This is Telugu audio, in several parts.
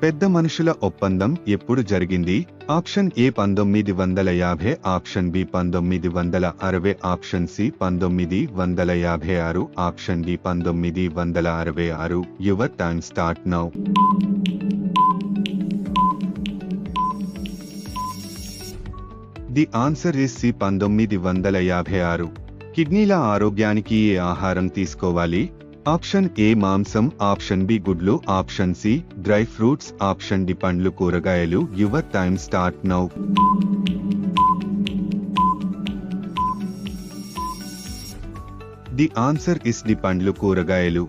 పెద్ద మనుషుల ఒప్పందం ఎప్పుడు జరిగింది? Option A 1950, option B 1960, option C 1956, option D 1966. Your time start now. The answer is C 1956. కిడ్నీల ఆరోగ్యానికి ఏ ఆహారం తీసుకోవాలి? ఆప్షన్ ఏ మాంసం, ఆప్షన్ బి గుడ్లు, option C dry fruits, option D పండ్లు కూరగాయలు. Your time start now. The answer is D పండ్లు కూరగాయలు.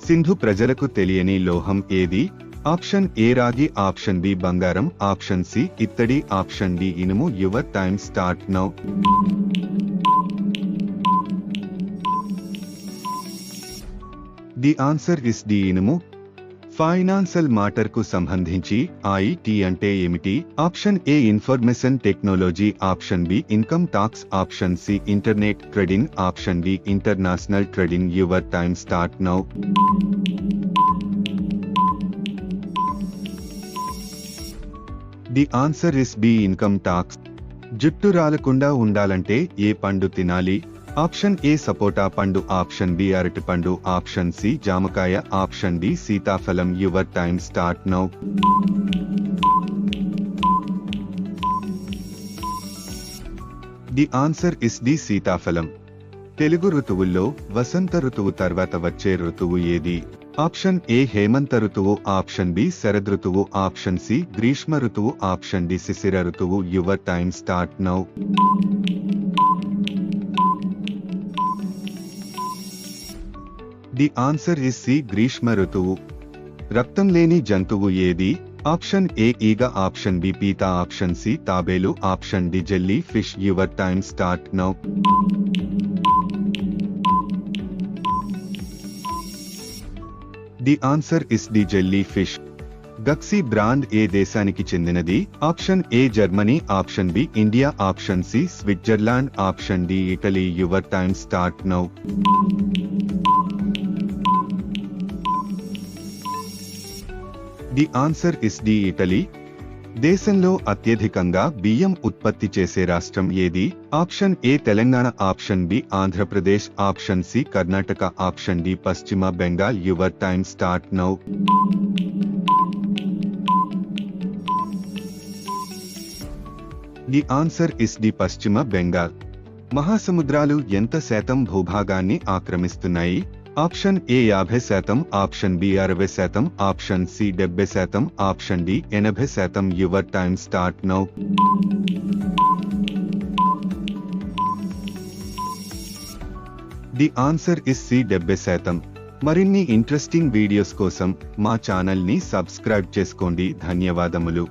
సింధు ప్రజలకు తెలియని లోహం ఏది? ఆప్షన్ ఏ రాగి, ఆప్షన్ బి బంగారం, ఆప్షన్ సి ఇత్తడి, ఆప్షన్ డి ఇనుము. Your time start now. The answer is D ఇనుము. ఫైనాన్షియల్ మాటర్కు సంబంధించి ఐటీ అంటే ఏమిటి? Option A information technology, option B income tax, option C internet trading, option D international trading. Your time start now. The answer is B income tax. జుట్టు రాలకుండా ఉండాలంటే ఏ పండు తినాలి? ఆప్షన్ ఏ సపోటా పండు, ఆప్షన్ బి అరటి పండు, ఆప్షన్ సి జామకాయ, ఆప్షన్ డి సీతాఫలం. Your time start now. The answer is the సీతాఫలం. తెలుగు ఋతువుల్లో వసంత ఋతువు తర్వాత వచ్చే ఋతువు ఏది? ఆప్షన్ ఏ హేమంత ఋతువు, ఆప్షన్ బి శరదృతువు, ఆప్షన్ సి గ్రీష్మ ఋతువు, ఆప్షన్ డి శిశిర ఋతువు. Your time start now. The answer is C గ్రీష్మ ఋతువు. రక్తం లేని జంతువు ఏది? ఆప్షన్ ఏ ఈగ, ఆప్షన్ బి పీత, ఆప్షన్ సి తాబేలు, option D jellyfish. Your time start now. The answer is the jellyfish. Gucci brand ఏ దేశానికి చెందినది? Option A Germany, option B India, option C Switzerland, option D Italy. Your time start now. The answer is D Italy. దేశంలో అత్యధికంగా బియ్యం ఉత్పత్తి చేసే రాష్ట్రం ఏది? ఆప్షన్ ఏ Telangana, option B Andhra Pradesh, option C Karnataka, option D పశ్చిమ Bengal. Your time start now. The answer is the పశ్చిమ బెంగాల్. మహాసముద్రాలు ఎంత శాతం భూభాగాన్ని ఆక్రమిస్తున్నాయి? Option A 50%, option B 60%, option C 70%, option D 80%. Your time start now. The answer is C 70%. మరిన్ని ఇంట్రెస్టింగ్ వీడియోస్ కోసం మా ఛానల్ ని సబ్స్క్రైబ్ చేసుకోండి. ధన్యవాదములు.